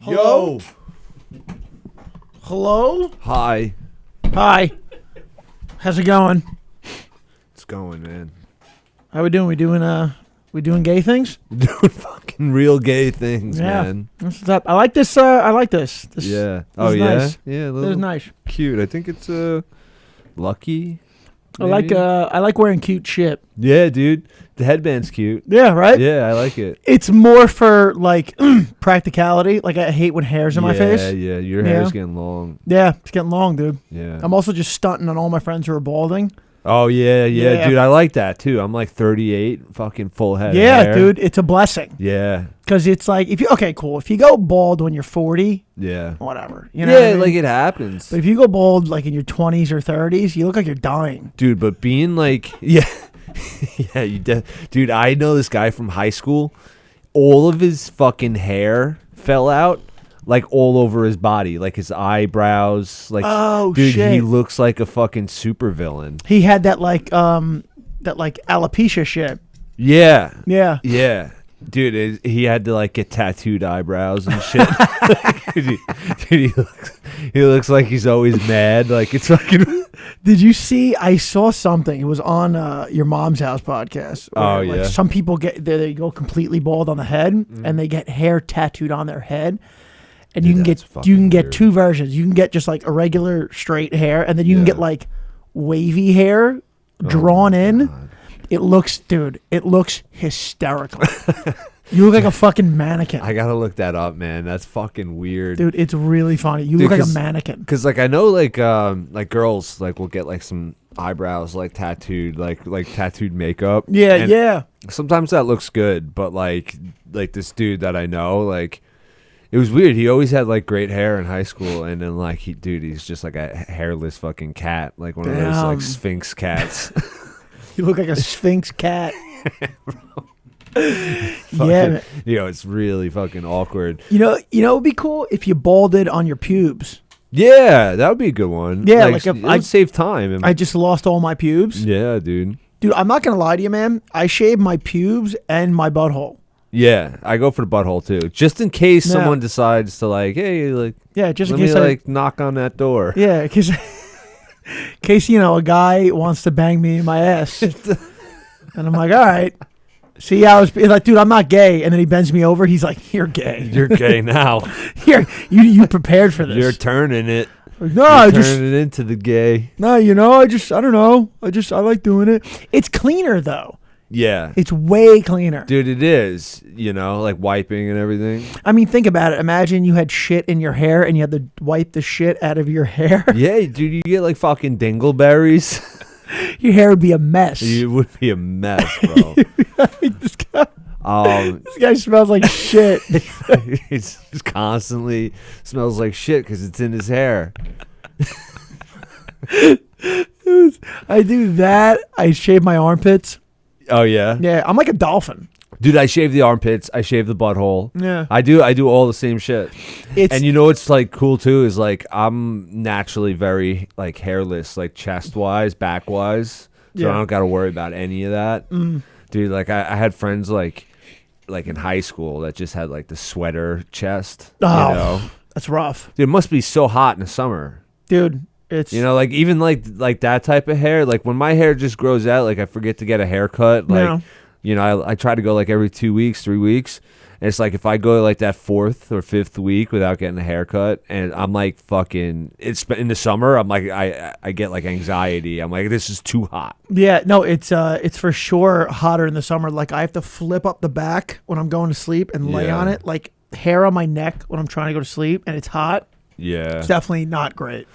Hello? Hello? Hi. Hi. How's it going? It's going, man. How we doing? We doing gay things? Doing fucking real gay things, Yeah. man. That's what's up. I like this. This Yeah. Oh, yeah? nice. Yeah, a This little is nice. cute. I think it's lucky. I like wearing cute shit. Yeah, dude. The headband's cute. Yeah, right? Yeah, I like it. It's more for like practicality. Like I hate when hair's in my face. Yeah, your hair's getting long. Yeah, it's getting long, dude. Yeah. I'm also just stunting on all my friends who are balding. Oh, yeah, Yeah. dude. I like that, too. I'm like 38, fucking full head of Yeah, hair. dude, it's a blessing. Yeah. Because it's like, cool. If you go bald when you're 40, Yeah. whatever. You know what I mean? Like it happens. But if you go bald like in your 20s or 30s, you look like you're dying. Dude, but being like, yeah, dude, I know this guy from high school. All of his fucking hair fell out, like all over his body, like his eyebrows. Like, dude, shit. he looks like a fucking supervillain. He had that alopecia shit. Yeah, Yeah. dude, he had to like get tattooed eyebrows and shit. dude, he looks like he's always mad. Like it's fucking. Did you see? I saw something. It was on your mom's house podcast. Oh, where, yeah. Some people they go completely bald on the head, and they get hair tattooed on their head. And Dude, you can get weird. two versions. You can get just like a regular straight hair, and then you can Yeah. get like wavy hair drawn in. God. It looks hysterical. You look like a fucking mannequin. I gotta look that up, man. That's fucking weird. Dude, it's really funny. You Dude, look like a mannequin. Cause like I know like girls like will get like some eyebrows like tattooed like tattooed makeup. Yeah, And yeah. sometimes that looks good, but like this dude that I know, like it was weird. He always had like great hair in high school, and then like he's just like a hairless fucking cat, like one of those Damn. like Sphinx cats. You look like a Sphinx cat. Yeah, Fucking- man. it's really fucking awkward. You know, it would be cool if you balded on your pubes. Yeah, that would be a good one. Yeah, like if it would save time. I just lost all my pubes. Yeah, dude. Dude, I'm not gonna lie to you, man. I shaved my pubes and my butthole. Yeah, I go for the butthole too, just in case Yeah. someone decides to like, hey, like, Yeah, just let in me case like knock on that door. Yeah, because in case a guy wants to bang me in my ass, and I'm like, all right. See, I was like, dude, I'm not gay, and then he bends me over. He's like, you're gay. You're gay now. Here, you prepared for this. You're turning it. Like, no, You're I turning just it into the gay. no, I don't know. I like doing it. It's cleaner though. Yeah, It's way cleaner. dude, it is. Like wiping and everything. I mean, think about it. Imagine you had shit in your hair and you had to wipe the shit out of your hair. Yeah, dude, you get like fucking dingleberries. Your hair would be a mess. It would be a mess, bro. this This guy smells like shit. It's just constantly smells like shit because it's in his hair. I do that. I shave my armpits. Oh yeah, Yeah, I'm like a dolphin. dude. I shave the armpits. I shave the butthole. Yeah. I do all the same shit. It's And what's like cool too is like I'm naturally very like hairless, like chest wise, back wise. So Yeah. I don't got to worry about any of that. Dude, like I had friends like in high school that just had like the sweater chest. Oh. That's rough. Dude, it must be so hot in the summer. Dude, it's Like even like that type of hair, like when my hair just grows out, like I forget to get a haircut. Like, I try to go like every 2 weeks, 3 weeks. And it's like if I go like that 4th or 5th week without getting a haircut, and I'm like fucking, it's in the summer, I'm like, I get like anxiety. I'm like, this is too hot. yeah, no, it's for sure hotter in the summer. Like I have to flip up the back when I'm going to sleep and lay Yeah. on it, like hair on my neck when I'm trying to go to sleep, and it's hot. Yeah. It's definitely not great.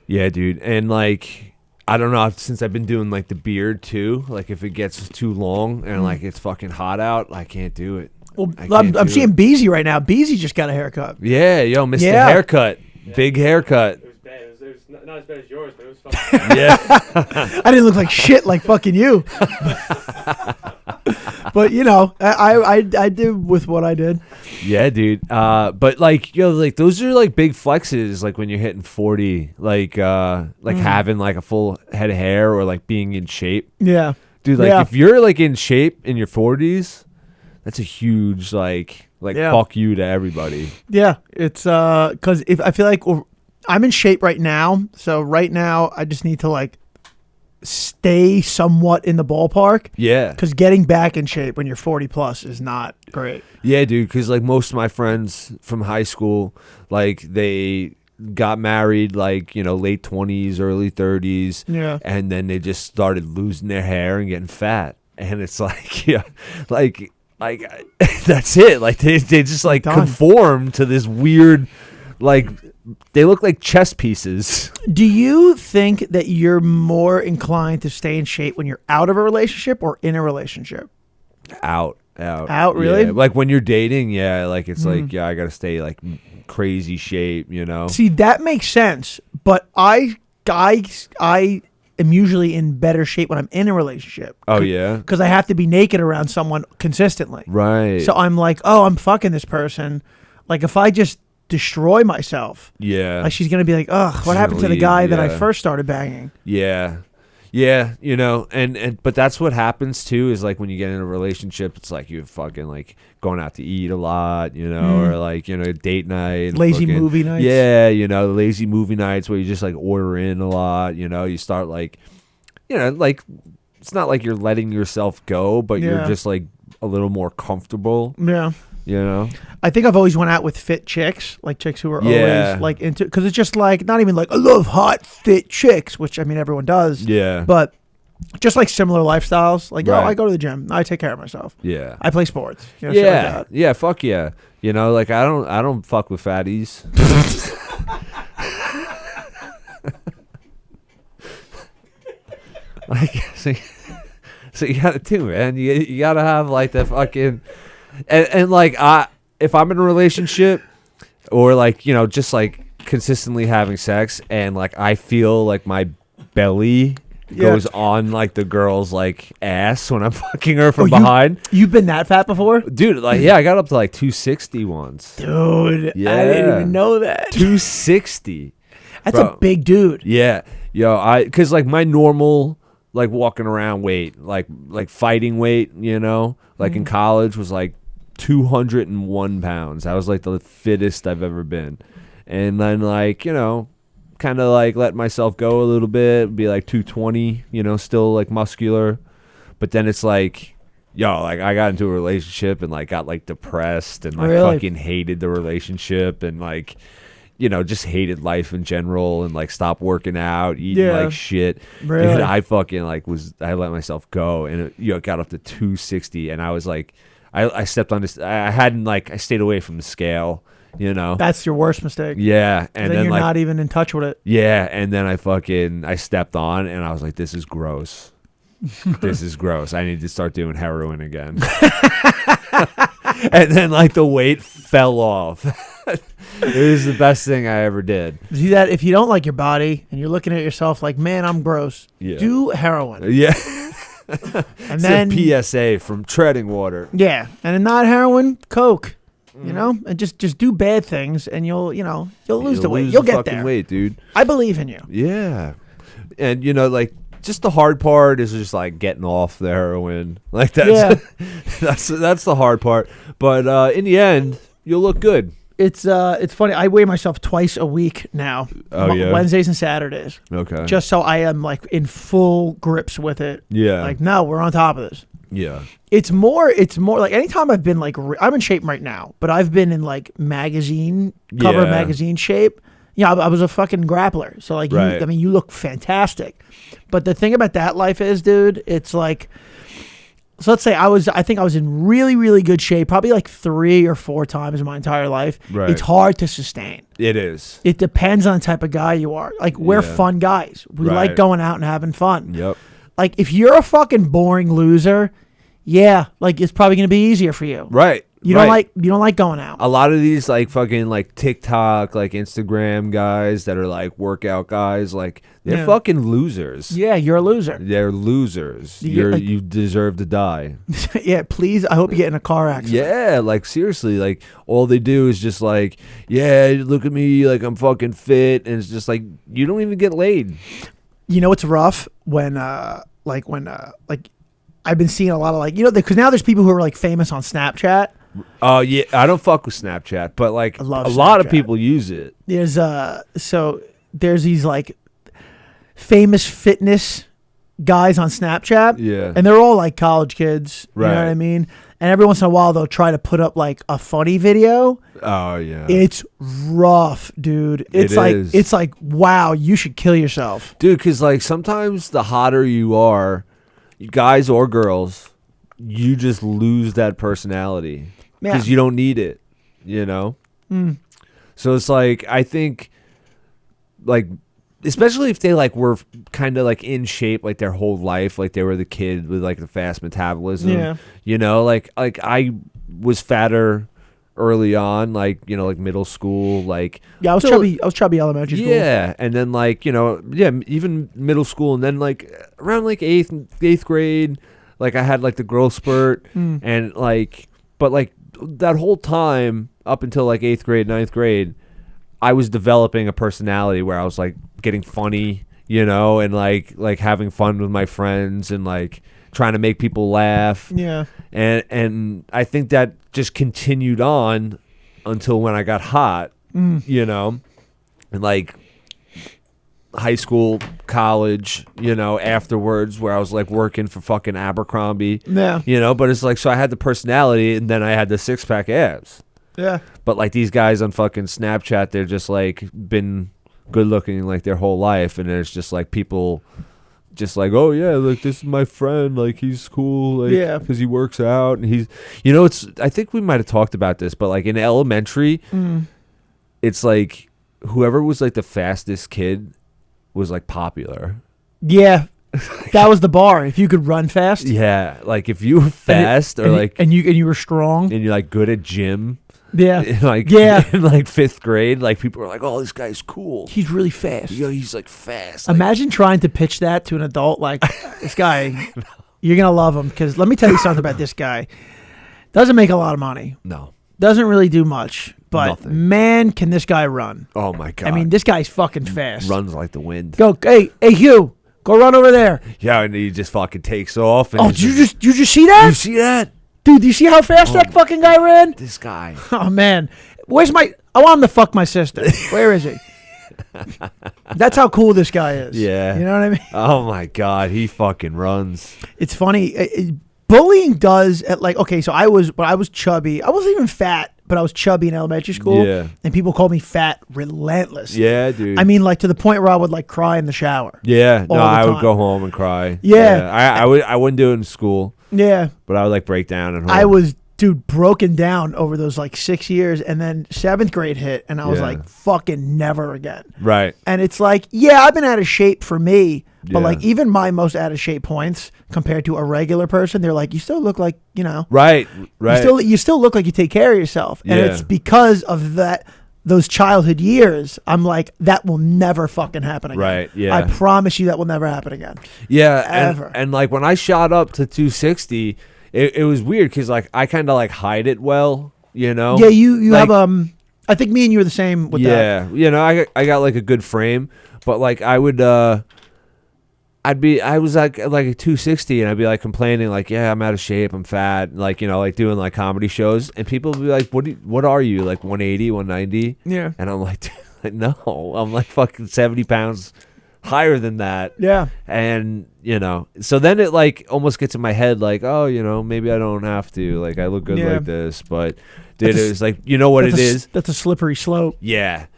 Yeah, dude. And like, I don't know, since I've been doing like the beard too, like if it gets too long and like it's fucking hot out, I can't do it. Well, I I'm can't do seeing it. Beezy right now. Beezy just got a haircut. Yeah, yo, missed the Yeah. haircut. Big haircut. It was bad. It was not as bad as yours, but it was fucking Yeah. I didn't look like shit like fucking you. But I did with what I did. Yeah, dude. But like, like those are like big flexes. Like when you're hitting 40, like having like a full head of hair or like being in shape, Yeah. dude. Like Yeah. if you're like in shape in your 40s, that's a huge like Like, Yeah. fuck you to everybody. Yeah, it's because if I feel like I'm in shape right now, so right now I just need to like stay somewhat in the ballpark. Yeah. Because getting back in shape when you're 40 plus is not great. Yeah, dude, because like most of my friends from high school, like they got married like, you know, late 20s, early 30s. Yeah. And then they just started losing their hair and getting fat. And it's like, yeah, like that's it. Like they just like Done. conform to this weird, like they look like chess pieces. Do you think that you're more inclined to stay in shape when you're out of a relationship or in a relationship? Out, really? Yeah. Like when you're dating, yeah, like it's like, yeah, I gotta stay like crazy shape, you know. See, that makes sense, but I am usually in better shape when I'm in a relationship. Oh yeah, because I have to be naked around someone consistently. right. So I'm like, oh, I'm fucking this person. Like if I just destroy myself, Yeah, like she's gonna be like, ugh, what She's happened to gonna the guy leave, that I yeah. first started banging? yeah, you know, and but that's what happens too. Is like when you get in a relationship, it's like you're fucking like going out to eat a lot, you know, or like, you know, date night, Lazy fucking- movie nights. Yeah, you know, lazy movie nights where you just like order in a lot. You know, you start like, you know, like it's not like you're letting yourself go, but Yeah. you're just like a little more comfortable. Yeah. You know, I think I've always went out with fit chicks, like chicks who are Yeah. always like into, because it's just like, not even like, I love hot, fit chicks, which I mean, everyone does. yeah, But just like similar lifestyles. Like, Right. I go to the gym. I take care of myself. yeah. I play sports. You know, shit like Yeah, that. yeah, fuck yeah. You know, like I don't fuck with fatties. Like, so you gotta do, man. You gotta have like the fucking, and like if I'm in a relationship or like, you know, just like consistently having sex and like I feel like my belly Yeah. goes on like the girl's like ass when I'm fucking her from you- behind. You've been that fat before? Dude, like, yeah, I got up to like 260 once. Dude, I Yeah. didn't even know that. 260. That's Bro. a big dude. Yeah. Yo, cause like my normal, like walking around weight, like fighting weight, you know, like in college was like 201 pounds. That was like the fittest I've ever been. And then like, you know, kind of like let myself go a little bit, be like 220, you know, still like muscular. But then it's like, yo, like I got into a relationship and like got like depressed and like Really? fucking hated the relationship and like, you know, just hated life in general and like stopped working out, eating Yeah. like shit. Really? And I fucking like I let myself go and it, you know, it got up to 260 and I was like, I stepped on this. I stayed away from the scale, you know. That's your worst mistake. Yeah, and then you're like not even in touch with it. yeah, and then I stepped on and I was like, this is gross. This is gross. I need to start doing heroin again. And then like the weight fell off. It was the best thing I ever did. See that if you don't like your body and you're looking at yourself like, man, I'm gross, Yeah. do heroin. Yeah. And then, It's a PSA from treading water. yeah, and then not heroin, coke. Mm-hmm. You know, and just do bad things, and you'll lose the weight. Lose You'll the get fucking there. weight, dude. I believe in you. Yeah. And you know, like just the hard part is just like getting off the heroin. Like that's that's the hard part. But in the end, you'll look good. It's funny. I weigh myself twice a week now. Oh, yeah? Wednesdays and Saturdays, Okay. just so I am like in full grips with it. yeah. Like, no, we're on top of this. yeah. It's more like anytime I've been like, I'm in shape right now, but I've been in like cover Yeah. magazine shape. Yeah, I was a fucking grappler. So like, Right. you look fantastic. But the thing about that life is, dude, it's like, so let's say I think I was in really, really good shape, probably like 3 or 4 times in my entire life. Right. It's hard to sustain. It is. It depends on the type of guy you are. Like, we're Yeah. fun guys. We Right. like going out and having fun. Yep. Like, if you're a fucking boring loser, yeah, like it's probably gonna be easier for you. Right. You right. don't like going out. A lot of these like fucking like TikTok, like Instagram guys that are like workout guys, like they're Yeah. fucking losers. Yeah, you're a loser. They're losers. You- like- You deserve to die. Yeah, please. I hope you get in a car accident. Yeah, like seriously, like all they do is just like, yeah, look at me, like I'm fucking fit, and it's just like you don't even get laid. You know what's rough when I've been seeing a lot of like, because now there's people who are like famous on Snapchat. Oh yeah, I don't fuck with Snapchat, but like a lot of people use it. There's there's these like famous fitness guys on Snapchat. Yeah. And they're all like college kids. Right. You know what I mean? And every once in a while they'll try to put up like a funny video. Oh yeah. It's rough, dude. It's like wow, you should kill yourself. Dude, because like sometimes the hotter you are, guys or girls, you just lose that personality. Because you don't need it, you know? So it's like, I think, like, especially if they, like, were kind of, like, in shape, like, their whole life, like, they were the kid with, like, the fast metabolism. Yeah. You know? Like I was fatter early on, like, you know, like, middle school, like. Yeah, I was chubby elementary school. Yeah, and then, like, you know, even middle school, and then, like, around, like, eighth grade, like, I had, like, the growth spurt, and, like, but, like, that whole time up until like 8th grade, 9th grade, I was developing a personality where I was like getting funny, you know, and like having fun with my friends and like trying to make people laugh. Yeah. And I think that just continued on until when I got hot, you know, and like high school, college, you know, afterwards where I was like working for fucking Abercrombie. Yeah. You know, but it's like, so I had the personality and then I had the 6-pack abs. Yeah. But like these guys on fucking Snapchat, they're just like been good looking like their whole life. And there's just like people just like, oh yeah, like this is my friend. Like he's cool. Like, yeah. Because he works out and he's, you know, I think we might have talked about this, but like in elementary, it's like whoever was like the fastest kid was like popular. Yeah. That was the bar. If you could run fast. Yeah. Like if you were fast and you were strong. And you're like good at gym. Yeah. In like 5th grade, like people were like, oh, this guy's cool. He's really fast. Yo, he's like fast. Imagine trying to pitch that to an adult like this guy. You're going to love him because let me tell you something about this guy. Doesn't make a lot of money. No. Doesn't really do much. But nothing. Man, can this guy run? Oh my god! I mean, this guy's fucking fast. Runs like the wind. Go, hey, Hugh, go run over there. Yeah, and he just fucking takes off. And did you just see that? You see that, dude? Do you see how fast that fucking guy ran? This guy. Oh man, where's my? I want him to fuck my sister. Where is he? That's how cool this guy is. Yeah, you know what I mean. Oh my god, he fucking runs. It's funny. Bullying does at like okay. So I was chubby. I wasn't even fat. But I was chubby in elementary school, and people called me fat relentless. Yeah, dude. I mean, like to the point where I would like cry in the shower. Yeah, no, I would go home and cry. Yeah, I wouldn't do it in school. Yeah, but I would like break down at home. I was, dude, broken down over those like 6 years, and then 7th grade hit, and I was like, fucking never again. Right. And it's like, yeah, I've been out of shape for me, but like even my most out of shape points compared to a regular person, they're like, you still look like, you know, right. You still look like you take care of yourself, and it's because of those childhood years. I'm like, that will never fucking happen again. Right. Yeah. I promise you that will never happen again. Yeah. Ever. And like when I shot up to 260, it was weird because like I kind of like hide it well, you know. Yeah. You like, have I think me and you are the same with that. Yeah. You know, I got like a good frame, but like I would I was like a 260 and I'd be like complaining like, yeah, I'm out of shape, I'm fat, like, you know, like doing like comedy shows, and people would be like, what are you, like 180, 190? Yeah. And I'm like, no, I'm like fucking 70 pounds higher than that. Yeah. And, you know, so then it like almost gets in my head like, oh, you know, maybe I don't have to, like I look good like this, but dude, it was like, you know what it is? That's a slippery slope. Yeah.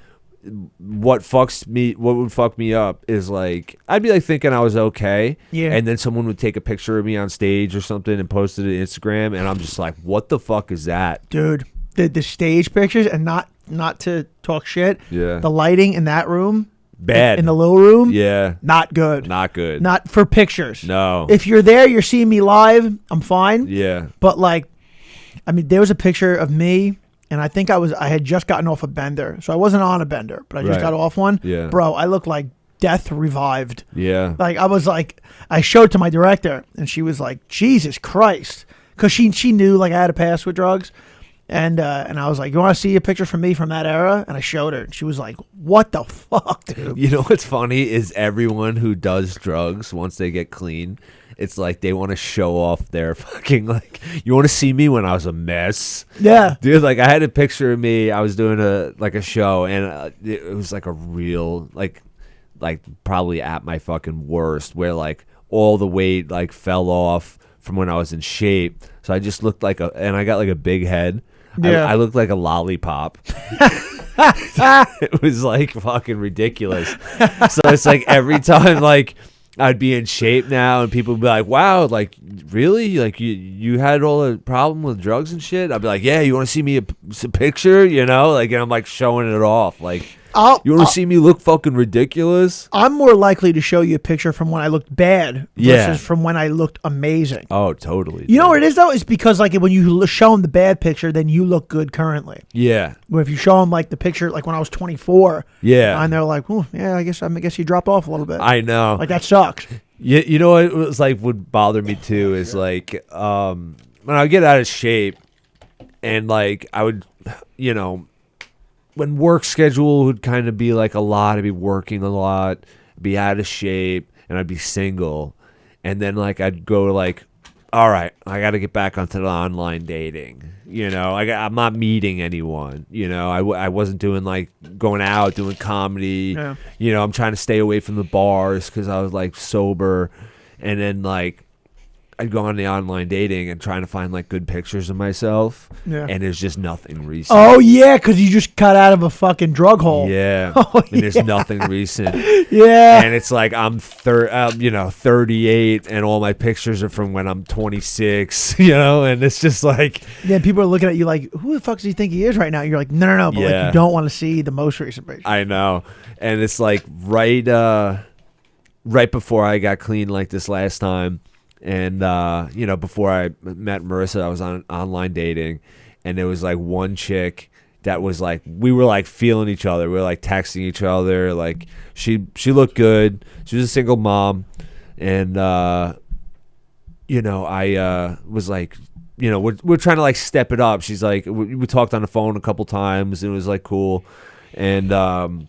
What would fuck me up is like I'd be like thinking I was okay, and then someone would take a picture of me on stage or something and post it to Instagram, and I'm just like, what the fuck is that, dude? The stage pictures, and not to talk shit, the lighting in that room, bad, in the little room, not good, not for pictures. No, if you're there, you're seeing me live, I'm fine. Yeah, but like, I mean, there was a picture of me. And I think I had just gotten off a bender. So I wasn't on a bender, but I just got off one. Yeah. Bro, I looked like death revived. Yeah. Like I was like, I showed it to my director and she was like, Jesus Christ. Because she knew like I had a past with drugs. And I was like, you want to see a picture from me from that era? And I showed her. And she was like, what the fuck, dude? You know what's funny is everyone who does drugs once they get clean it's like they want to show off their fucking like. You want to see me when I was a mess? Yeah, dude. Like I had a picture of me. I was doing a show, and it was like a real like probably at my fucking worst, where like all the weight like fell off from when I was in shape. So I just looked like and I got like a big head. Yeah. I looked like a lollipop. It was like fucking ridiculous. So it's like every time like I'd be in shape now and people would be like, wow, like really? Like you had all the problem with drugs and shit? I'd be like, yeah, you want to see me a picture? You know, like, and I'm like showing it off. Like, you want to see me look fucking ridiculous? I'm more likely to show you a picture from when I looked bad versus from when I looked amazing. Oh, totally. You know what it is, though? It's because, like, when you show them the bad picture, then you look good currently. Yeah. Where if you show them, like, the picture, like, when I was 24, and they're like, oh, yeah, I guess you dropped off a little bit. I know. Like, that sucks. You know what was, like, would bother me, too, is, like, when I would get out of shape and, like, I would, you know, when work schedule would kind of be like a lot, I'd be working a lot, be out of shape, and I'd be single. And then like I'd go like, all right, I got to get back onto the online dating. You know, I'm not meeting anyone. You know, I wasn't doing like going out, doing comedy. Yeah. You know, I'm trying to stay away from the bars because I was like sober. And then like I'd go on the online dating and trying to find like good pictures of myself, and there's just nothing recent. Oh yeah, because you just cut out of a fucking drug hole. Yeah, and there's nothing recent. Yeah, and it's like I'm 38, and all my pictures are from when I'm 26. You know, and it's just like people are looking at you like, who the fuck does he think he is right now? You're like, no, but like you don't want to see the most recent picture. I know, and it's like right before I got clean like this last time. And, you know, before I met Marissa, I was on online dating, and there was like one chick that was like, we were like feeling each other. We were like texting each other. Like she looked good. She was a single mom. And, you know, I was like, you know, we're trying to like step it up. She's like, we talked on the phone a couple times, and it was like cool. And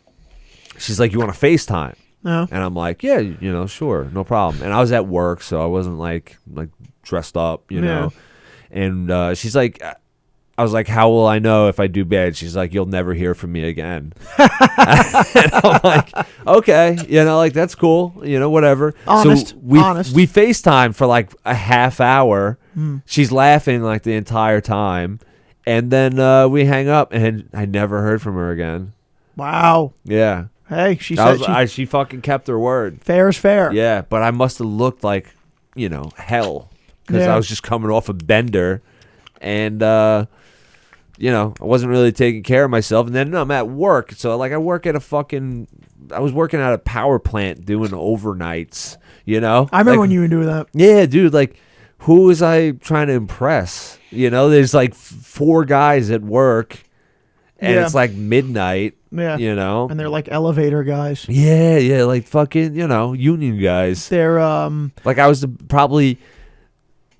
she's like, you want to FaceTime? No. And I'm like, yeah, you know, sure, no problem. And I was at work, so I wasn't like dressed up, you know. And she's like, I was like, how will I know if I do bad? She's like, you'll never hear from me again. And I'm like, okay, you know, like that's cool, you know, whatever. Honest. So we FaceTime for like a half hour. She's laughing like the entire time, and then we hang up, and I never heard from her again. Wow. Yeah. Hey, she said she fucking kept her word. Fair is fair. Yeah, but I must have looked like, you know, hell because I was just coming off a bender, and you know, I wasn't really taking care of myself. And then I'm at work, so like I was working at a power plant doing overnights. You know, I remember when you were doing that. Yeah, dude. Like, who was I trying to impress? You know, there's like 4 guys at work, and it's like midnight. Yeah. You know? And they're like elevator guys. Yeah, like fucking, you know, union guys. They're like I was probably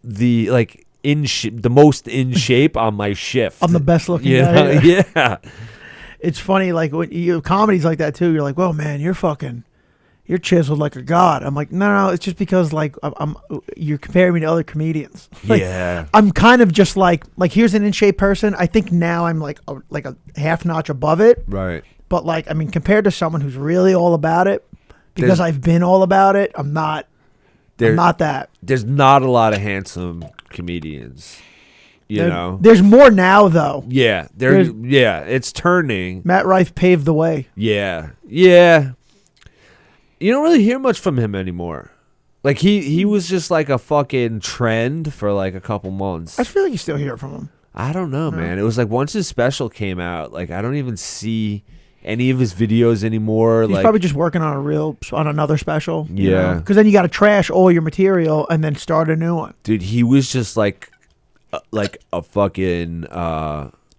the like the most in shape on my shift. I'm the best looking guy. Yeah. It's funny, like when you comedies like that too, you're like, whoa man, you're chiseled like a god. I'm like, no, it's just because like you're comparing me to other comedians. Like, yeah. I'm kind of just like here's an in shape person. I think now I'm like a half notch above it. Right. But like, I mean, compared to someone who's really all about it, because I've been all about it, I'm not that. There's not a lot of handsome comedians. You know, there's more now though. Yeah, it's turning. Matt Rife paved the way. Yeah. You don't really hear much from him anymore. Like he was just like a fucking trend for like a couple months. I feel like you still hear from him. I don't know, man. It was like once his special came out, like I don't even see any of his videos anymore. He's like probably just working on another special. Yeah. Because then you got to trash all your material and then start a new one. Dude, he was just like a fucking.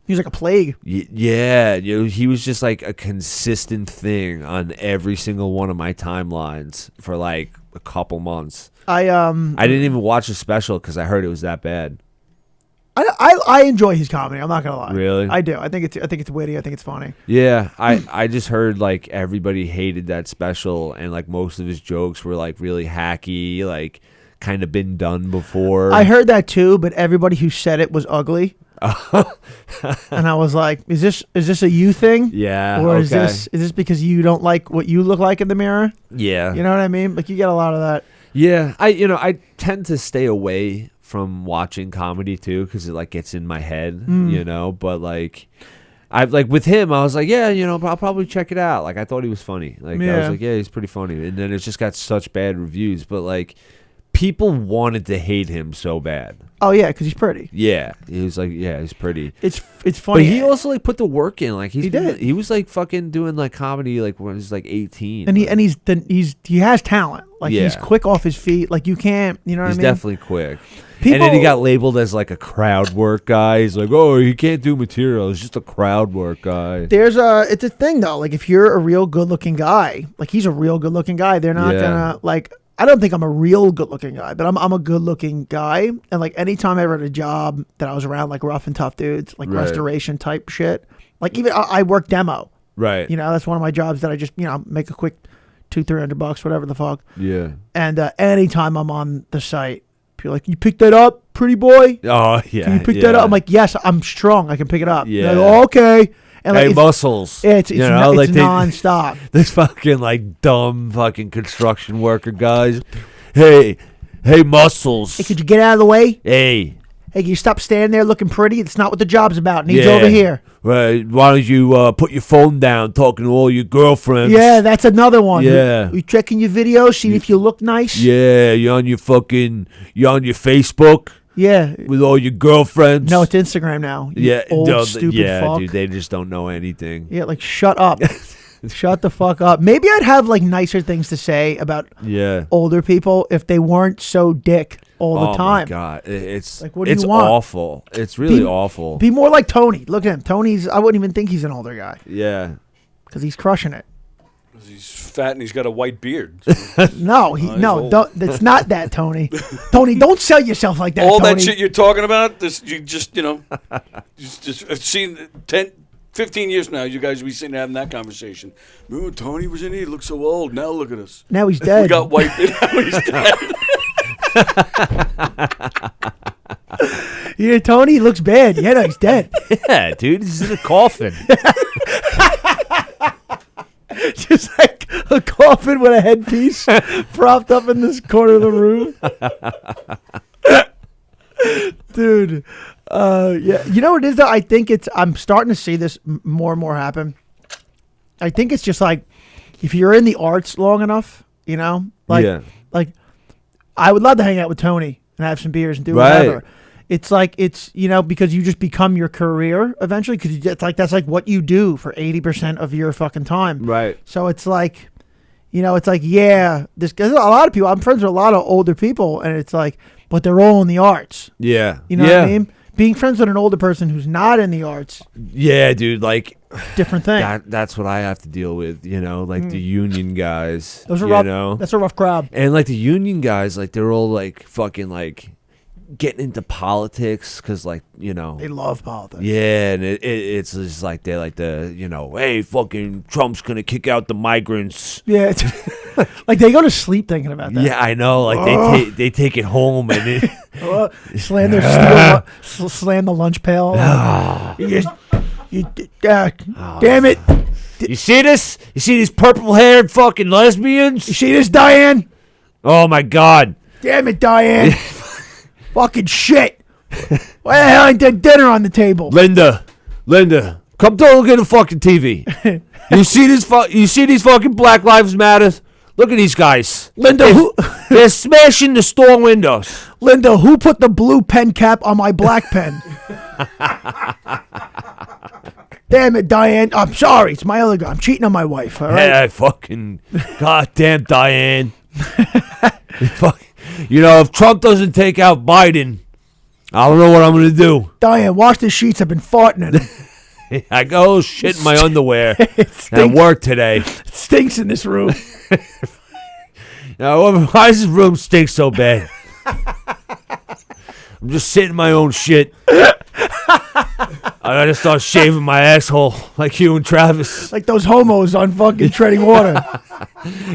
He was like a plague. Yeah, he was just like a consistent thing on every single one of my timelines for like a couple months. I didn't even watch the special because I heard it was that bad. I enjoy his comedy. I'm not gonna lie. Really? I do. I think it's witty. I think it's funny. Yeah, I just heard like everybody hated that special, and like most of his jokes were like really hacky, like kind of been done before. I heard that too, but everybody who said it was ugly. And I was like, is this a you thing? Yeah. Or okay. is this because you don't like what you look like in the mirror? Yeah. You know what I mean? Like, you get a lot of that. Yeah. I tend to stay away from watching comedy too, because it like gets in my head, but like I like with him, I was like, yeah, I'll probably check it out. Like, I thought he was funny. Like, I was like, yeah, he's pretty funny. And then it just got such bad reviews, but like people wanted to hate him so bad. Oh yeah, because he's pretty. Yeah, he was like, yeah, he's pretty. It's funny. But he also like put the work in. Like he did. He was like fucking doing like comedy like when he was like 18. And he has talent. Like he's quick off his feet. Like you can't. You know what I mean? He's definitely quick. And then he got labeled as like a crowd work guy. He's like, oh, he can't do material. He's just a crowd work guy. It's a thing though. Like if you're a real good looking guy, like he's a real good looking guy, they're not gonna like. I don't think I'm a real good looking guy, but I'm a good looking guy. And like anytime I ever had a job that I was around like rough and tough dudes, like restoration type shit. Like even I work demo. Right. That's one of my jobs that I just make a quick $200-300, whatever the fuck. Yeah. And anytime I'm on the site, people are like, you pick that up, pretty boy? Oh yeah. Can you pick that up? I'm like, yes, I'm strong. I can pick it up. Yeah. Like, oh, okay. And hey, like, muscles. It's nonstop. This fucking like dumb fucking construction worker guys. Hey, muscles. Hey, could you get out of the way? Hey, can you stop standing there looking pretty? It's not what the job's about. Need you over here. Right. Why don't you put your phone down, talking to all your girlfriends? Yeah, that's another one. Yeah. You checking your videos, see if you look nice. Yeah, you're on your Facebook. Yeah. With all your girlfriends. No, it's Instagram now. Stupid fuck. Dude, they just don't know anything. Yeah, like shut up. Shut the fuck up. Maybe I'd have like nicer things to say about older people if they weren't so dick all the time. Oh my god, it's like, what do you want? Awful. It's really awful. Be more like Tony. Look at him. I wouldn't even think he's an older guy. Yeah, because he's crushing it. He's fat and he's got a white beard. No, it's not that, Tony. Tony, don't sell yourself like that. All Tony. that shit you're talking about, you just I've seen 15 years from now, you guys will be sitting having that conversation. Remember Tony was in here? He looked so old. Now look at us. Now he's dead. We got white beard. Now he's dead. Yeah, Tony looks bad. Yeah, no, he's dead. Yeah, dude, he's in a coffin. Just like a coffin with a headpiece propped up in this corner of the room. Dude, yeah. You know what it is, though? I think I'm starting to see this more and more happen. I think it's just like, if you're in the arts long enough, like I would love to hang out with Tony and have some beers and do whatever. It's like, because you just become your career eventually, because that's like what you do for 80% of your fucking time. Right. So it's like, cause a lot of people, I'm friends with a lot of older people, and it's like, but they're all in the arts. Yeah. You know what I mean? Being friends with an older person who's not in the arts. Yeah, dude, like different thing. That's what I have to deal with, like the union guys. Those are rough. That's a rough crowd. And like the union guys, like they're all like fucking like getting into politics because like they love politics. Yeah, and it's just like they're like hey, fucking Trump's gonna kick out the migrants. Yeah, like they go to sleep thinking about that. Yeah, I know. Like they take it home and slam their slam the lunch pail. Damn it! You see this? You see these purple-haired fucking lesbians? You see this, Diane? Oh my god! Damn it, Diane! Fucking shit! Why the hell ain't there dinner on the table? Linda, come to look at the fucking TV. You see this? You see these fucking Black Lives Matter? Look at these guys. Linda, they're smashing the store windows. Linda, who put the blue pen cap on my black pen? Damn it, Diane. I'm sorry. It's my other guy. I'm cheating on my wife. All right? Hey, fucking goddamn Diane. If Trump doesn't take out Biden, I don't know what I'm going to do. Diane, wash the sheets. I've been farting in them. I go shit in my underwear at work today. It stinks in this room. Why does this room stink so bad? I'm just sitting in my own shit. I gotta start shaving my asshole like Hugh and Travis. Like those homos on fucking Treading Water.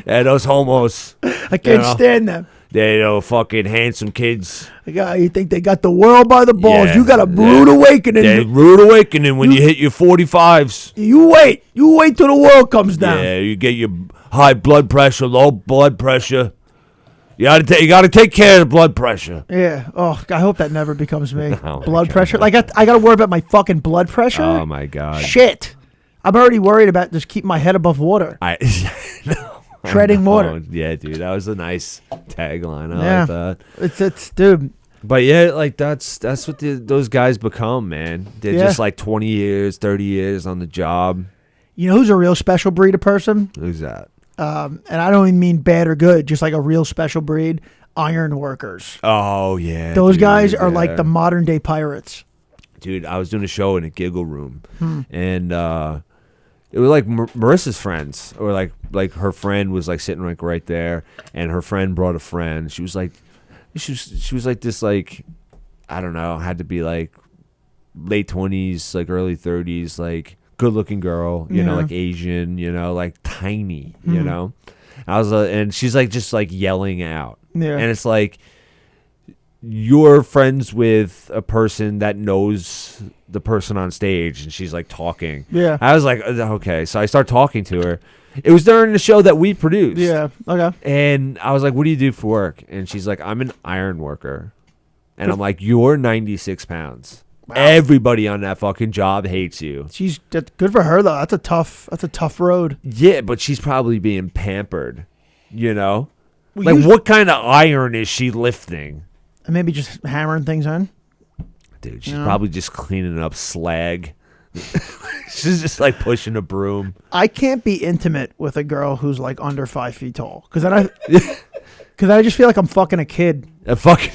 Yeah, those homos. I can't stand them. They fucking handsome kids. You think they got the world by the balls? Yeah, You got a rude awakening. Yeah, rude awakening when you hit your 45s. You wait till the world comes down. Yeah, you get your high blood pressure, low blood pressure. You gotta take care of the blood pressure. Yeah. Oh, I hope that never becomes me. Oh, Blood pressure. Like I gotta worry about my fucking blood pressure. Oh my God. Shit. I'm already worried about just keeping my head above water. Treading water. Yeah, dude, that was a nice tagline. I like that. It's dude. But yeah, like that's what those guys become, man. They're just like 20 years, 30 years on the job. You know who's a real special breed of person? Who's that? And I don't even mean bad or good, just like a real special breed. Iron workers. Oh yeah, those guys are like the modern day pirates. Dude, I was doing a show in a giggle room, and it was like Marissa's friends, or like her friend was like sitting like right there, and her friend brought a friend. She was like this, like, I don't know, had to be like late 20s, like early 30s, like good looking girl, you know, like Asian, you know, like tiny, you know. And she's like just like yelling out, and it's like, you're friends with a person that knows the person on stage, and she's like talking. Yeah. I was like, okay. So I start talking to her. It was during the show that we produced. Yeah. Okay. And I was like, what do you do for work? And she's like, I'm an iron worker. And I'm like, you're 96 pounds. Wow. Everybody on that fucking job hates you. That's good for her though. That's a tough road. Yeah, but she's probably being pampered, you know? Well, like, what kind of iron is she lifting? Maybe just hammering things in. Dude, she's probably just cleaning up slag. She's just like pushing a broom. I can't be intimate with a girl who's like under 5 feet tall, because I just feel like I'm fucking a kid. A fucking.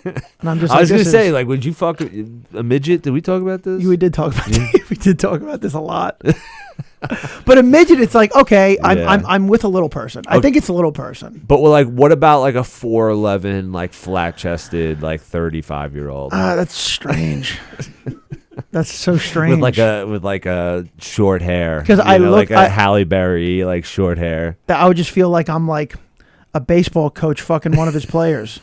And I'm just. I was gonna say, like, would you fuck a midget? Did we talk about this? We did talk about we did talk about this a lot. But a midget, it's like, okay, I'm with a little person. I think it's a little person. But what about like a 4'11", like flat chested, like 35-year-old? That's strange. That's so strange. with like a short hair. Because I look like a Halle Berry, like short hair. I would just feel like I'm like a baseball coach fucking one of his players.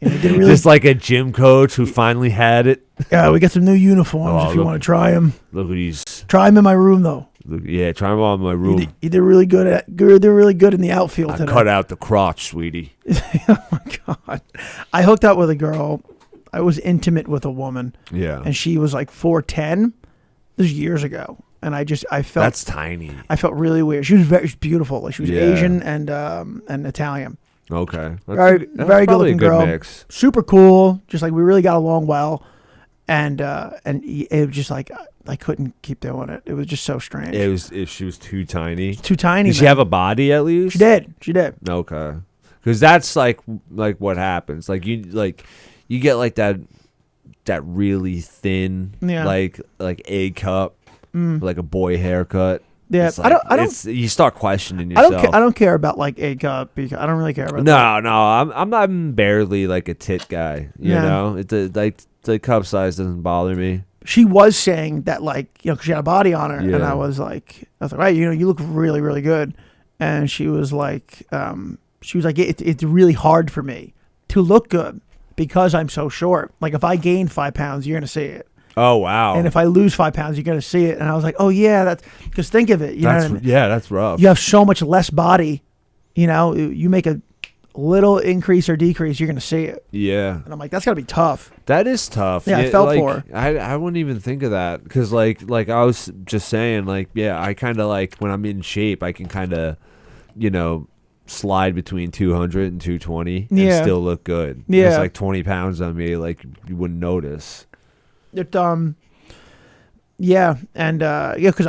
Just like a gym coach who finally had it. Yeah, we got some new uniforms if you want to try them. Look at these. Try them in my room though. Yeah, try them all in my room. You did really good they're really good in the outfield today. Cut out the crotch, sweetie. Oh my God. I hooked up with a girl. I was intimate with a woman. Yeah. And she was like 4'10". This was years ago. And I felt that's tiny. I felt really weird. She was beautiful. Like, she was Asian and Italian. Okay. Very good looking girl. Mix. Super cool. Just like we really got along well. And it was just like I couldn't keep doing it. It was just so strange. She was too tiny. Too tiny. Did she have a body at least? She did. Okay. Because that's like what happens. Like you get like that really thin, like A cup, like a boy haircut. Yeah, like, you start questioning yourself. I don't care about like A cup, because I don't really care about that. No, I'm barely like a tit guy. You know, the cup size doesn't bother me. She was saying that, like, because she had a body on her, and I was like, right, you look really, really good, and she was like, it's really hard for me to look good because I'm so short. Like, if I gain 5 pounds, you're gonna see it. Oh, wow. And if I lose 5 pounds, you're going to see it. And I was like, oh, yeah, that's because think of it. You know what I mean? Yeah, that's rough. You have so much less body. You make a little increase or decrease, you're going to see it. Yeah. And I'm like, that's got to be tough. That is tough. Yeah, I felt for her. I wouldn't even think of that because, like I was just saying, like, yeah, I kind of like when I'm in shape, I can kind of, slide between 200 and 220 and still look good. Yeah. It's like 20 pounds on me, like, you wouldn't notice. Because I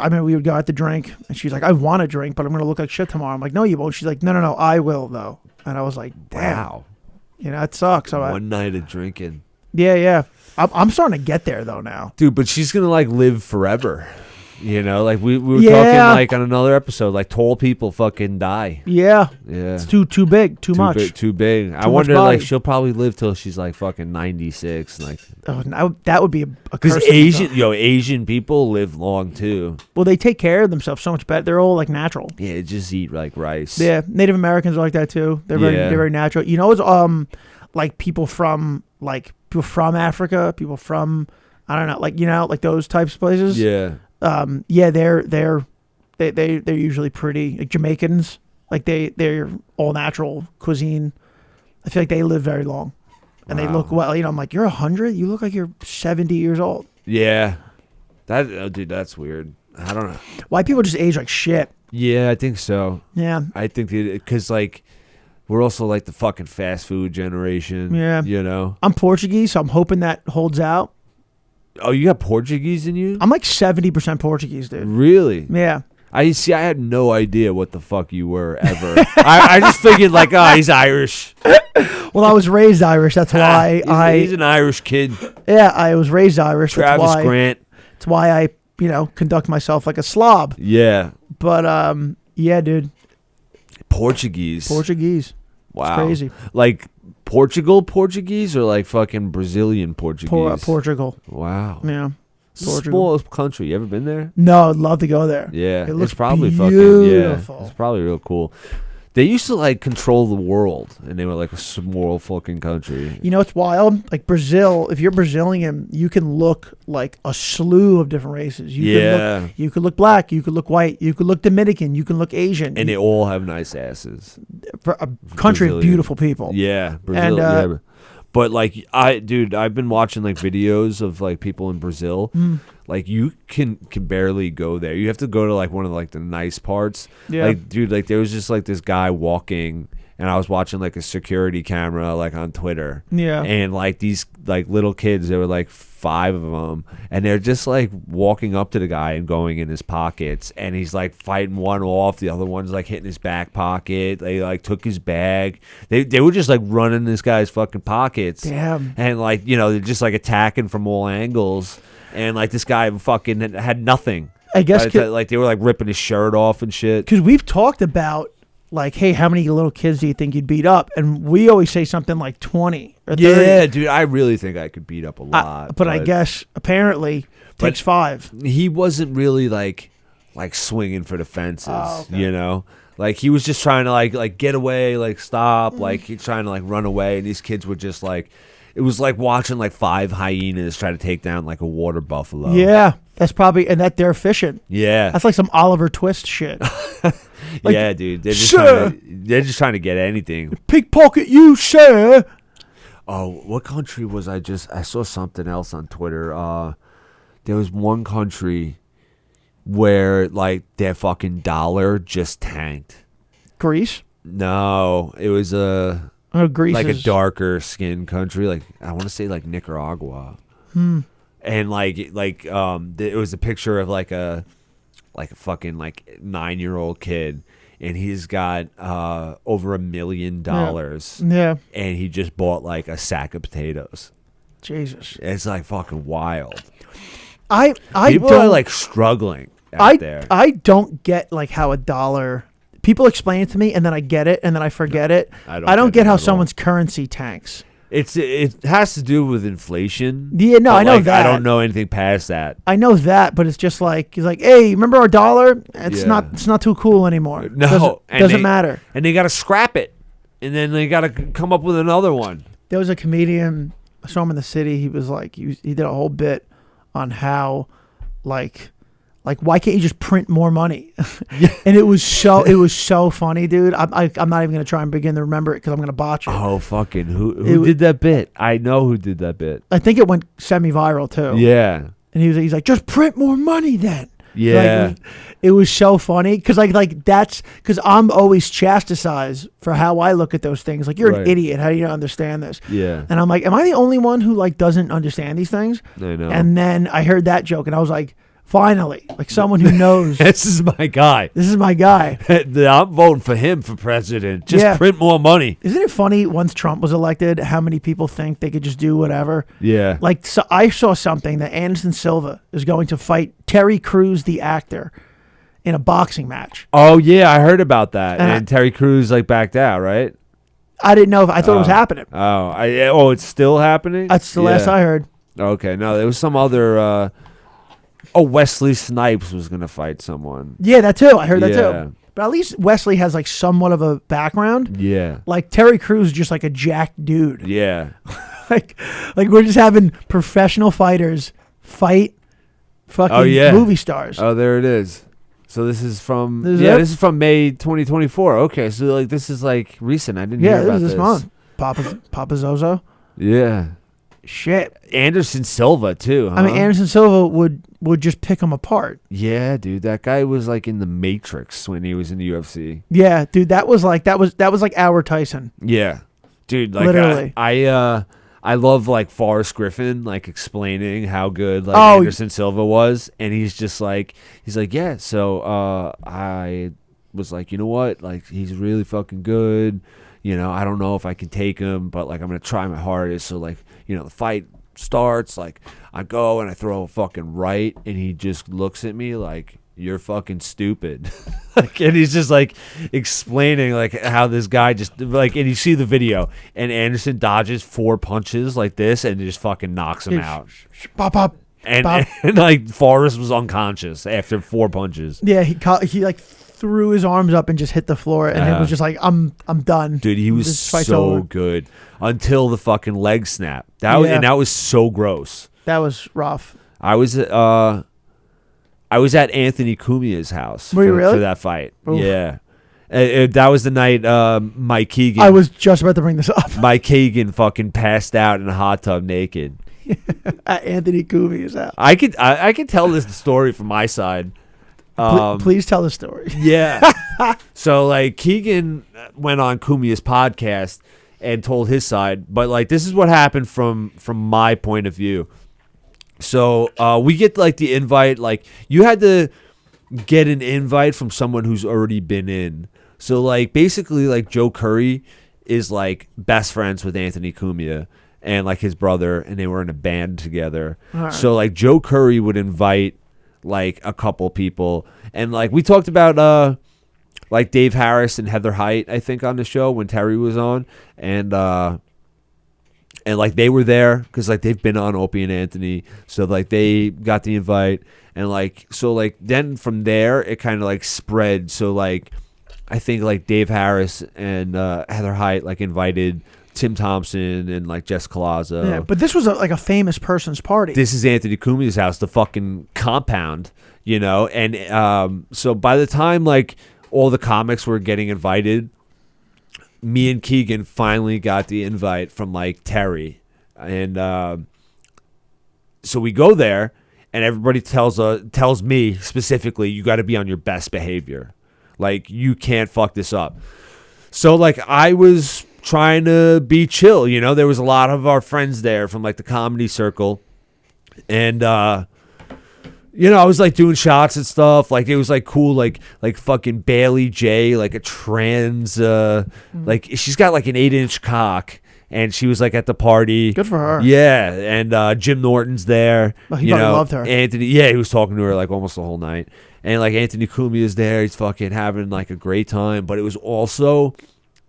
mean, we would go out to drink, and she's like, I want to drink, but I'm gonna look like shit tomorrow. I'm like, no, you won't. She's like, no, I will though. And I was like, damn, wow, it sucks. One night of drinking. Yeah. I'm starting to get there though now, dude. But she's gonna like live forever. You know, like we were Yeah. talking like on another episode, like tall people fucking die. Yeah. Yeah. It's too big, too much. Too big. I much wonder, body. like, she'll probably live till she's like fucking 96. Like, That would be a because curse in itself. Asian people live long too. Well, they take care of themselves so much better. They're all like natural. Yeah, just eat like rice. Yeah, Native Americans are like that too. They're very natural. You know, it's like people from Africa, people from I don't know, like like those types of places. Yeah. They're usually pretty like Jamaicans. Like they're all natural cuisine. I feel like they live very long, and they look well. I'm like, you're 100. You look like you're 70 years old. Yeah. Dude, that's weird. I don't know. Why people just age like shit? Yeah, I think so. Yeah. I think because like we're also like the fucking fast food generation. Yeah. You know. I'm Portuguese, so I'm hoping that holds out. Oh, you got Portuguese in you? I'm like 70% Portuguese, dude. Really? Yeah. I had no idea what the fuck you were ever. I just figured like, oh, he's Irish. Well, I was raised Irish. That's why he's an Irish kid. Yeah, I was raised Irish. Travis Grant. That's why I, conduct myself like a slob. Yeah. But yeah, dude. Portuguese. Wow. It's crazy. Like Portuguese or like fucking Brazilian Portuguese? Portugal. Wow. Yeah. It's a small country. You ever been there? No, I'd love to go there. Yeah. It looks probably beautiful. It's probably real cool. They used to like control the world, and they were like a small fucking country. You know, it's wild. Like Brazil, if you're Brazilian, you can look like a slew of different races. You could look black. You could look white. You could look Dominican. You can look Asian. And they all have nice asses. For a country of beautiful people. Yeah, Brazil. And, but like I've been watching like videos of like people in Brazil. Like you can barely go there. You have to go to like one of like the nice parts. Yeah. Like dude, like there was just like this guy walking, and I was watching like a security camera like on Twitter. Yeah. And like these like little kids, there were like 5 of them, and they're just like walking up to the guy and going in his pockets, and he's like fighting one off, the other one's like hitting his back pocket. They like took his bag. They were just like running this guy's fucking pockets. Damn. And like they're just like attacking from all angles, and like this guy fucking had nothing. I guess like they were like ripping his shirt off and shit. Because we've talked about like, hey, how many little kids do you think you'd beat up? And we always say something like 20 or 30. Yeah, dude, I really think I could beat up a lot. But I guess apparently takes 5. He wasn't really like swinging for the fences, okay. Like he was just trying to like get away, like stop, like he's trying to like run away, and these kids were just like, it was like watching like 5 hyenas try to take down like a water buffalo. Yeah, that's probably, and that they're efficient. Yeah, that's like some Oliver Twist shit. Like, yeah, dude, they're just trying to get anything. Pickpocket you, sir. Oh, what country was I saw something else on Twitter. There was one country where like their fucking dollar just tanked. Greece? No, it was Greece like a darker skinned country, like I want to say like Nicaragua. And like it was a picture of like a fucking like 9-year-old kid, and he's got over $1 million. Yeah. And he just bought like a sack of potatoes. Jesus. It's like fucking wild. People are like struggling out there. I don't get like how a dollar. People explain it to me, and then I get it, and then I forget it. I don't get how someone's currency tanks. It has to do with inflation. Yeah, no, I know that. I don't know anything past that. I know that, but it's just like he's like, hey, remember our dollar? It's not too cool anymore. No, doesn't matter. And they got to scrap it, and then they got to come up with another one. There was a comedian, I saw him in the city. He was like, he did a whole bit on how, like why can't you just print more money? And it was so funny, dude. I'm not even gonna try and begin to remember it because I'm gonna botch it. Oh fucking who did that bit? I know who did that bit. I think it went semi-viral too. Yeah. And he's like, just print more money then. Yeah. Like, it was so funny because like that's because I'm always chastised for how I look at those things. Like, you're an idiot. How do you not understand this? Yeah. And I'm like, am I the only one who like doesn't understand these things? I know. And then I heard that joke and I was like, Finally, like someone who knows. This is my guy. This is my guy. I'm voting for him for president. Just Yeah. print more money. Isn't it funny once Trump was elected, how many people think they could just do whatever? Yeah. Like, so I saw something that Anderson Silva is going to fight Terry Crews, the actor, in a boxing match. Oh yeah, I heard about that. And And Terry Crews like backed out, right? I didn't know if I thought it was happening. Oh, it's still happening. That's the last I heard. Okay, no, there was some other. Wesley Snipes was gonna fight someone. Yeah, that too. I heard that Yeah. too. But at least Wesley has like somewhat of a background. Yeah. Like Terry Crews is just like a jacked dude. Yeah. like we're just having professional fighters fight fucking movie stars. Oh, there it is. So this is from This is from May 2024. Okay, so like this is like recent. I didn't hear about this month. Papa Zozo. Yeah. Shit. Anderson Silva too. Huh? I mean, Anderson Silva would just pick him apart. Yeah, dude, that guy was like in the Matrix when he was in the UFC. Yeah, dude, that was like our Tyson. Yeah, dude, like Literally. I love like Forrest Griffin like explaining how good like Oh. Anderson Silva was, and he's like yeah. So I was like, you know what, like he's really fucking good. You know, I don't know if I can take him, but like I'm gonna try my hardest. So like, you know, the fight starts, like I go and I throw a fucking right, and he just looks at me like, you're fucking stupid. Like, and he's just like explaining like how this guy just like, and you see the video, and Anderson dodges 4 punches like this and just fucking knocks him out. Pop, pop. And, Pop. and like Forrest was unconscious after 4 punches. Yeah, he like threw his arms up and just hit the floor, and it was just like, I'm done. Dude, he was This fight's so over. good until the fucking leg snap. That was, Yeah. and that was so gross. That was rough. I was at Anthony Cumia's house Were you for, really? for that fight. Oof. Yeah. That was the night Mike Keegan. I was just about to bring this up. Mike Keegan fucking passed out in a hot tub naked. At Anthony Cumia's house. I could tell this story from my side. Please tell the story. Yeah. So like Keegan went on Cumia's podcast and told his side, but like this is what happened from my point of view. So we get like the invite, like you had to get an invite from someone who's already been in. So like basically like Joe Curry is like best friends with Anthony Cumia and like his brother, and they were in a band together. Right. So like Joe Curry would invite like a couple people, and like we talked about like Dave Harris and Heather Height, I think, on the show when Terry was on, and like they were there because like they've been on Opie and Anthony, so like they got the invite, and like so like then from there it kind of like spread. So like I think like Dave Harris and Heather Height like invited Tim Thompson and like Jess Colazo. Yeah, but this was like a famous person's party. This is Anthony Cumia's house, the fucking compound, you know? And so by the time like all the comics were getting invited, me and Keegan finally got the invite from like Terry. And so we go there, and everybody tells me specifically, you got to be on your best behavior. Like, you can't fuck this up. So like I was trying to be chill, you know. There was a lot of our friends there from like the comedy circle, and you know, I was like doing shots and stuff. Like it was like cool, like fucking Bailey J, like a trans, like she's got like an 8-inch cock, and she was like at the party. Good for her. Yeah, and Jim Norton's there. Well, he you probably know, loved her. Anthony, yeah, he was talking to her like almost the whole night, and like Anthony Cumia's there. He's fucking having like a great time, but it was also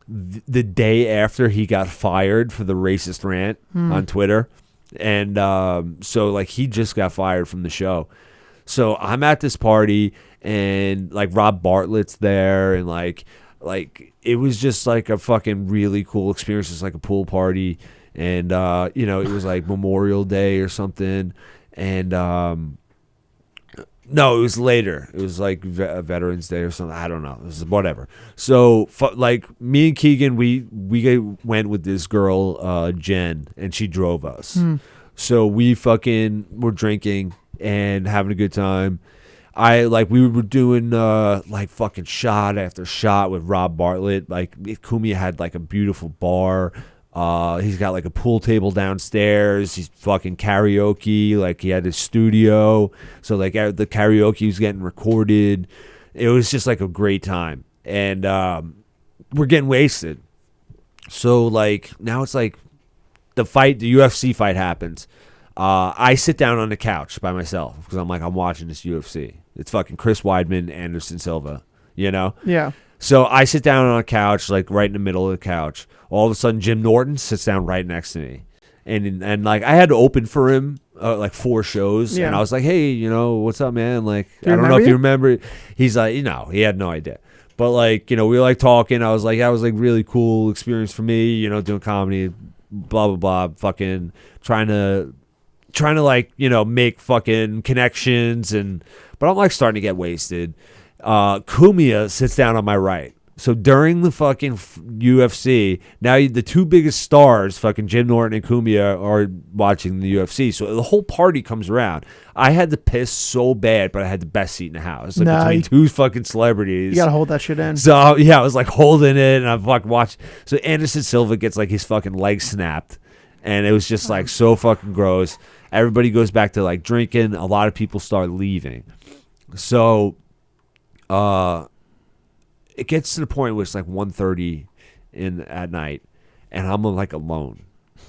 the day after he got fired for the racist rant on Twitter, and so like he just got fired from the show. So I'm at this party, and like Rob Bartlett's there, and like it was just like a fucking really cool experience. It's like a pool party, and you know, it was like Memorial Day or something, and no, it was later. It was like Veterans Day or something. I don't know. It was whatever. So like me and Keegan, we went with this girl Jen, and she drove us. So we fucking were drinking and having a good time. We were doing like fucking shot after shot with Rob Bartlett. Like Cumia had like a beautiful bar. He's got like a pool table downstairs. He's fucking karaoke. Like he had his studio. So like the karaoke was getting recorded. It was just like a great time. And we're getting wasted. So like now it's like the UFC fight happens. I sit down on the couch by myself because I'm like, I'm watching this UFC. It's fucking Chris Weidman, Anderson Silva, you know? Yeah. So I sit down on a couch, like right in the middle of the couch. All of a sudden, Jim Norton sits down right next to me. And like, I had to open for him like 4 shows. Yeah. And I was like, hey, you know, what's up, man? Like, Do you I don't know if remember you remember. He's like, you know, he had no idea. But like, you know, we were like talking. I was like, that was like really cool experience for me, you know, doing comedy, blah, blah, blah. Fucking trying to like, you know, make fucking connections. But I'm like starting to get wasted. Cumia sits down on my right. So during the fucking UFC, now the 2 biggest stars, fucking Jim Norton and Cumia, are watching the UFC. So the whole party comes around. I had to piss so bad, but I had the best seat in the house. Like between 2 fucking celebrities. You got to hold that shit in. So yeah, I was like holding it, and I'm fucking watching. So Anderson Silva gets like his fucking leg snapped, and it was just like so fucking gross. Everybody goes back to like drinking. A lot of people start leaving. So it gets to the point where it's like 1:30 at night, and I'm like alone,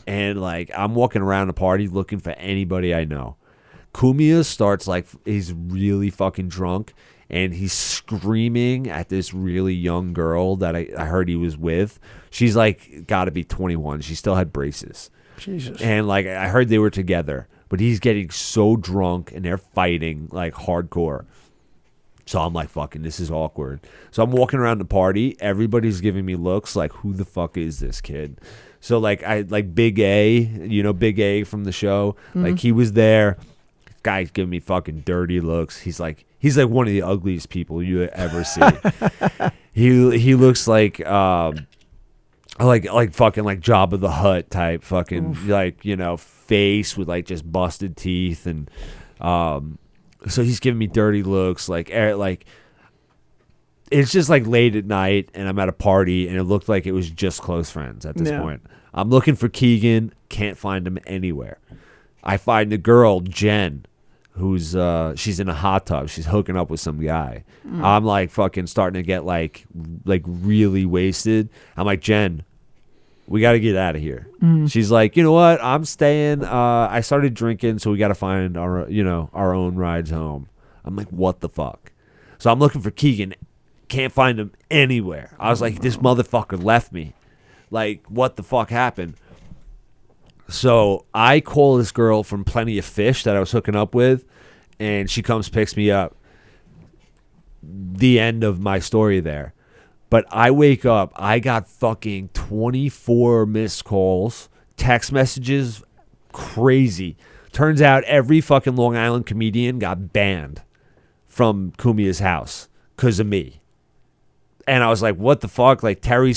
and like I'm walking around the party looking for anybody I know. Cumia starts like he's really fucking drunk, and he's screaming at this really young girl that I heard he was with. She's like got to be 21. She still had braces. Jesus. And like I heard they were together, but he's getting so drunk and they're fighting like hardcore. So I'm like, fucking, this is awkward. So I'm walking around the party. Everybody's giving me looks like, who the fuck is this kid? So like Big A, you know, Big A from the show. Mm-hmm. Like he was there. Guy's giving me fucking dirty looks. He's like one of the ugliest people you ever see. He looks like fucking like Jabba the Hutt type fucking Oof. Like, you know, face with like just busted teeth, and so he's giving me dirty looks, like it's just like late at night and I'm at a party and it looked like it was just close friends at this point. I'm looking for Keegan, can't find him anywhere. I find the girl, Jen, who's she's in a hot tub. She's hooking up with some guy. I'm like fucking starting to get like really wasted. I'm like, Jen, we got to get out of here. She's like, you know what? I'm staying. I started drinking, so we got to find our own rides home. I'm like, what the fuck? So I'm looking for Keegan. Can't find him anywhere. I was like, this motherfucker left me. Like, what the fuck happened? So I call this girl from Plenty of Fish that I was hooking up with, and she comes, picks me up. The end of my story there. But I wake up, I got fucking 24 missed calls, text messages, crazy. Turns out every fucking Long Island comedian got banned from Cumia's house because of me. And I was like, what the fuck? Like, I'm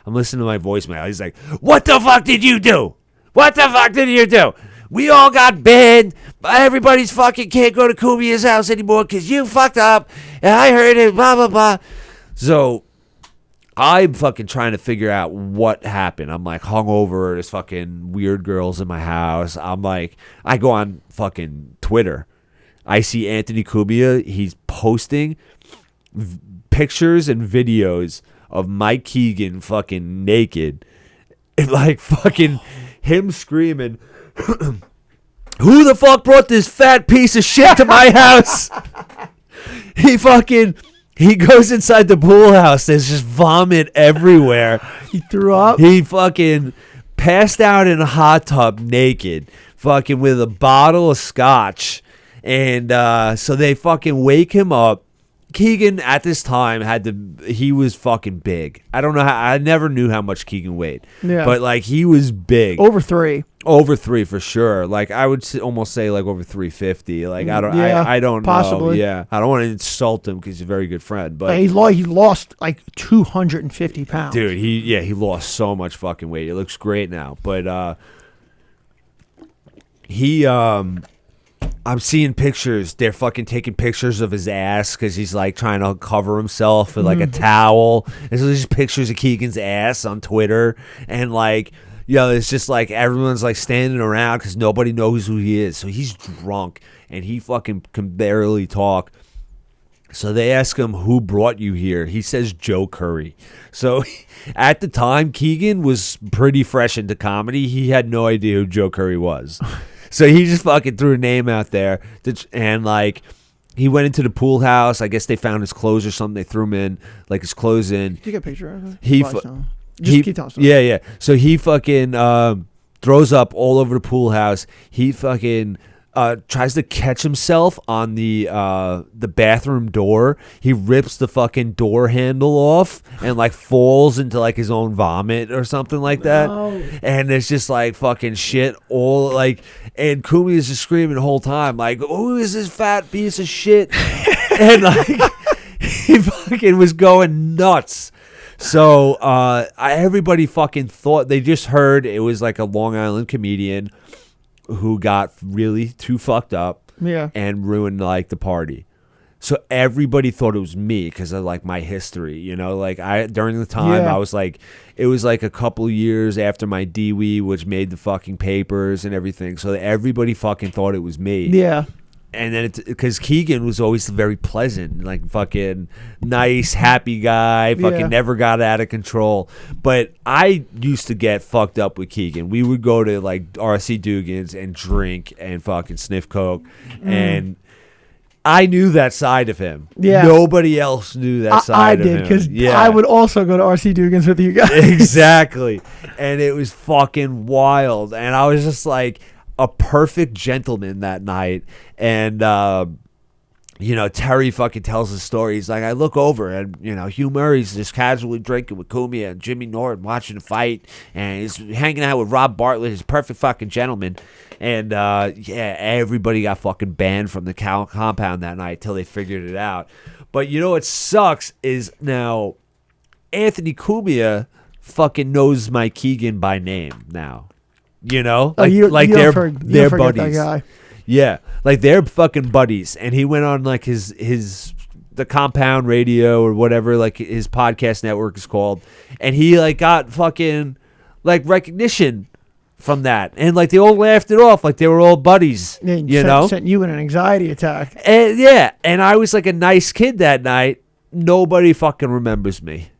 listening to my voicemail. He's like, what the fuck did you do? What the fuck did you do? We all got banned. Everybody's fucking can't go to Cumia's house anymore because you fucked up. And I heard it, blah, blah, blah. So I'm fucking trying to figure out what happened. I'm like hungover. There's fucking weird girls in my house. I'm like, I go on fucking Twitter. I see Anthony Cumia. He's posting pictures and videos of Mike Keegan fucking naked. And like fucking him screaming, who the fuck brought this fat piece of shit to my house? He goes inside the pool house. There's just vomit everywhere. He threw up? He fucking passed out in a hot tub naked, fucking with a bottle of scotch. And so they fucking wake him up. Keegan at this time he was fucking big. I don't know I never knew how much Keegan weighed. Yeah. But like he was big. Over 3. Over 3 for sure. Like I would almost say like over 350. Like I don't possibly. know. Yeah. I don't want to insult him because he's a very good friend. But he lost like 250 pounds. Dude, he lost so much fucking weight. It looks great now. But I'm seeing pictures. They're fucking taking pictures of his ass because he's like trying to cover himself with like a towel. And so there's pictures of Keegan's ass on Twitter. And like it's just like everyone's like standing around because nobody knows who he is. So he's drunk and he fucking can barely talk. So they ask him, who brought you here? He says Joe Curry. So at the time, Keegan was pretty fresh into comedy. He had no idea who Joe Curry was. So he just fucking threw a name out there. And like, he went into the pool house. I guess they found his clothes or something. They threw him in, like his clothes in. Did you get a picture of it? Just keep telling Yeah. So he fucking throws up all over the pool house. He fucking tries to catch himself on the bathroom door. He rips the fucking door handle off and like falls into like his own vomit or something like that. And it's just like fucking shit all like, and Kumi is just screaming the whole time like, who is this fat piece of shit? And like he fucking was going nuts. So everybody fucking thought, they just heard it was like a Long Island comedian who got really too fucked up and ruined like the party. So everybody thought it was me because of like my history, you know, like during the time I was like, it was like a couple years after my DWE, which made the fucking papers and everything. So everybody fucking thought it was me. Yeah. And then because Keegan was always very pleasant, like fucking nice, happy guy, fucking never got out of control. But I used to get fucked up with Keegan. We would go to like RC Dugan's and drink and fucking sniff coke. And I knew that side of him. Yeah. Nobody else knew that side of him. I did, because I would also go to RC Dugan's with you guys. Exactly. And it was fucking wild. And I was just like a perfect gentleman that night. And you know, Terry fucking tells the story. He's like, I look over and, you know, Hugh Murray's just casually drinking with Kumia and Jimmy Norton watching the fight, and he's hanging out with Rob Bartlett, his perfect fucking gentleman. And everybody got fucking banned from the compound that night till they figured it out. But you know what sucks is now Anthony Cumia fucking knows my Keegan by name now. You know, like they're buddies. That guy. Yeah, like they're fucking buddies. And he went on like the Compound Radio or whatever, like his podcast network is called, and he like got fucking like recognition from that, and like they all laughed it off like they were all buddies. You know, sent you in an anxiety attack. And and I was like a nice kid that night. Nobody fucking remembers me.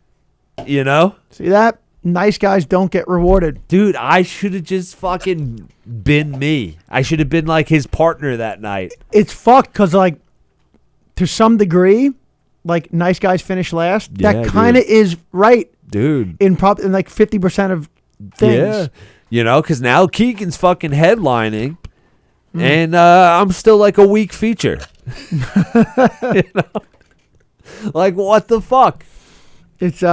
You know, see that? Nice guys don't get rewarded. Dude, I should have just fucking been me. I should have been like his partner that night. It's fucked because, like, to some degree, like, nice guys finish last. Yeah, that kind of is right. Dude. In like 50% of things. Yeah. You know, because now Keegan's fucking headlining, and I'm still like a weak feature. You know? Like, what the fuck? It's,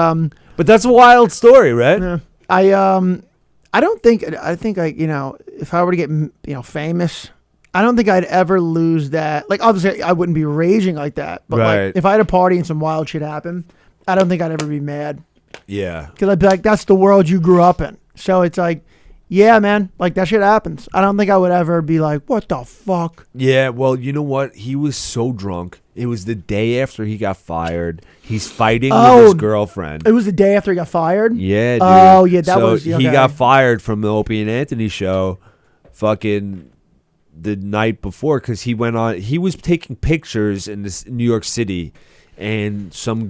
But that's a wild story, right? Yeah. I think you know, if I were to get, you know, famous, I don't think I'd ever lose that. Like, obviously I wouldn't be raging like that, but like if I had a party and some wild shit happened, I don't think I'd ever be mad. Yeah. Because I'd be like, that's the world you grew up in. So it's like, yeah, man, like that shit happens. I don't think I would ever be like, what the fuck? Yeah, well, you know what? He was so drunk. It was the day after he got fired. He's fighting with his girlfriend. It was the day after he got fired? Yeah, dude. Oh, yeah, that was... So he got fired from the Opie and Anthony show fucking the night before because he went on... He was taking pictures in this New York City, and some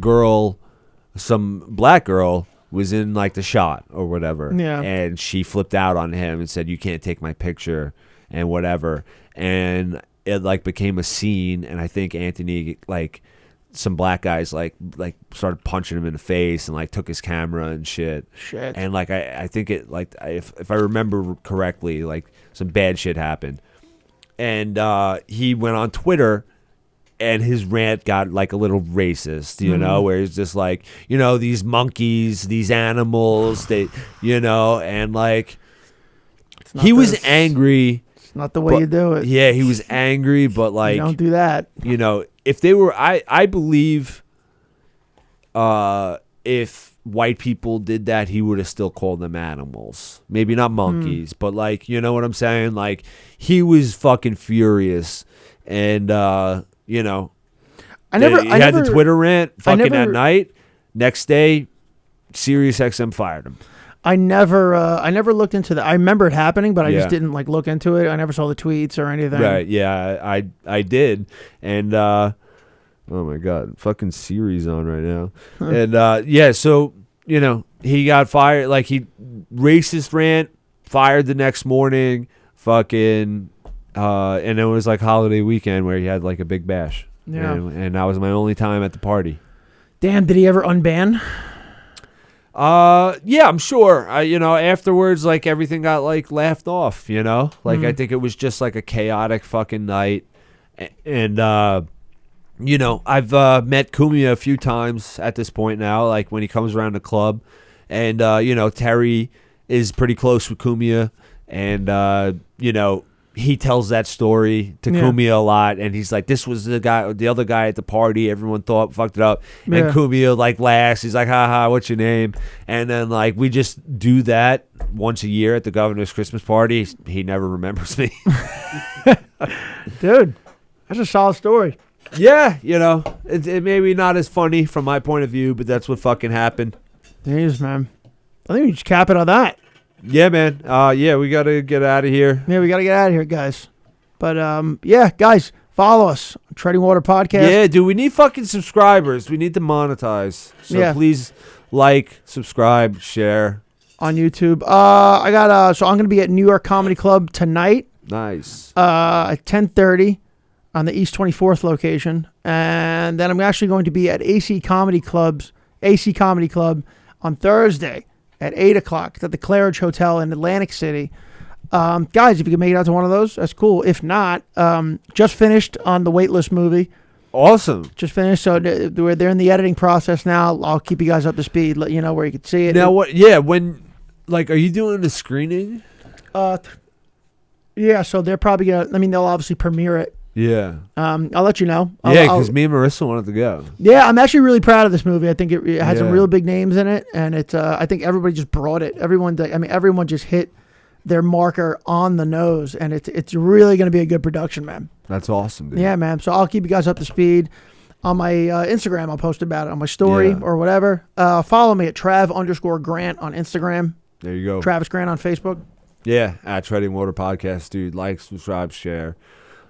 black girl was in like the shot or whatever. Yeah. And she flipped out on him and said, you can't take my picture and whatever. And it like became a scene, and I think Anthony, like some black guys like started punching him in the face and like took his camera and shit. And like I think it like if I remember correctly, like some bad shit happened. And he went on Twitter, and his rant got like a little racist, you know, where he's just like, you know, these monkeys, these animals, they, you know, and like he was angry. It's not the way you do it. Yeah, he was angry, but like, you don't do that. You know, if they were, I believe, if white people did that, he would have still called them animals. Maybe not monkeys, but like, you know what I'm saying? Like, he was fucking furious, and you know, he had the Twitter rant fucking at night. Next day, SiriusXM fired him. I never looked into that. I remember it happening, but I just Yeah. didn't like look into it. I never saw the tweets or anything. Right. Yeah, I did. And oh my god, fucking Siri's on right now. And yeah, so, you know, he got fired, like he racist rant, fired the next morning, fucking and it was like holiday weekend where he had like a big bash. Yeah. And that was my only time at the party. Damn, did he ever unban? Yeah, I'm sure. You know, afterwards, like everything got like laughed off. You know, like I think it was just like a chaotic fucking night, and you know, I've met Kumia a few times at this point now. Like when he comes around the club, and you know, Terry is pretty close with Kumia, and you know, he tells that story to Kumia a lot, and he's like, "This was the other guy at the party. Everyone thought fucked it up." And Kumia like laughs. He's like, "Ha ha, what's your name?" And then like we just do that once a year at the governor's Christmas party. He never remembers me. Dude, that's a solid story. Yeah, you know, it may be not as funny from my point of view, but that's what fucking happened. Jeez, man. I think we just cap it on that. Yeah, man. Yeah, we gotta get out of here. Yeah, we got to get out of here, guys. But, yeah, guys, follow us. Treading Water Podcast. Yeah, dude, we need fucking subscribers. We need to monetize. So please like, subscribe, share. On YouTube. So I'm going to be at New York Comedy Club tonight. Nice. At 10:30 on the East 24th location. And then I'm actually going to be at AC Comedy Club on Thursday at 8 o'clock at the Claridge Hotel in Atlantic City. Guys, if you can make it out to one of those, that's cool. If not, just finished on the Waitlist movie. Awesome. Just finished, so they're in the editing process now. I'll keep you guys up to speed, let you know where you can see it. Now, what? Yeah, when, like, are you doing the screening? Yeah, so they're probably going to, they'll obviously premiere it. Yeah. I'll let you know. Yeah, because me and Marissa wanted to go. Yeah, I'm actually really proud of this movie. I think it has some real big names in it, and it's. I think everybody just brought it. Everyone just hit their marker on the nose, and it's really going to be a good production, man. That's awesome, dude. Yeah, man. So I'll keep you guys up to speed. On my Instagram, I'll post about it on my story or whatever. Follow me at Trav_Grant on Instagram. There you go. Travis Grant on Facebook. Yeah, at Treading Water Podcast, dude. Like, subscribe, share.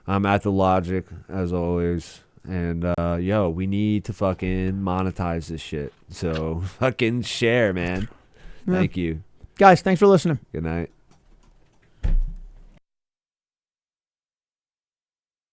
I'm at The Logic, as always. And, yo, we need to fucking monetize this shit. So, fucking share, man. Thank you. Guys, thanks for listening. Good night.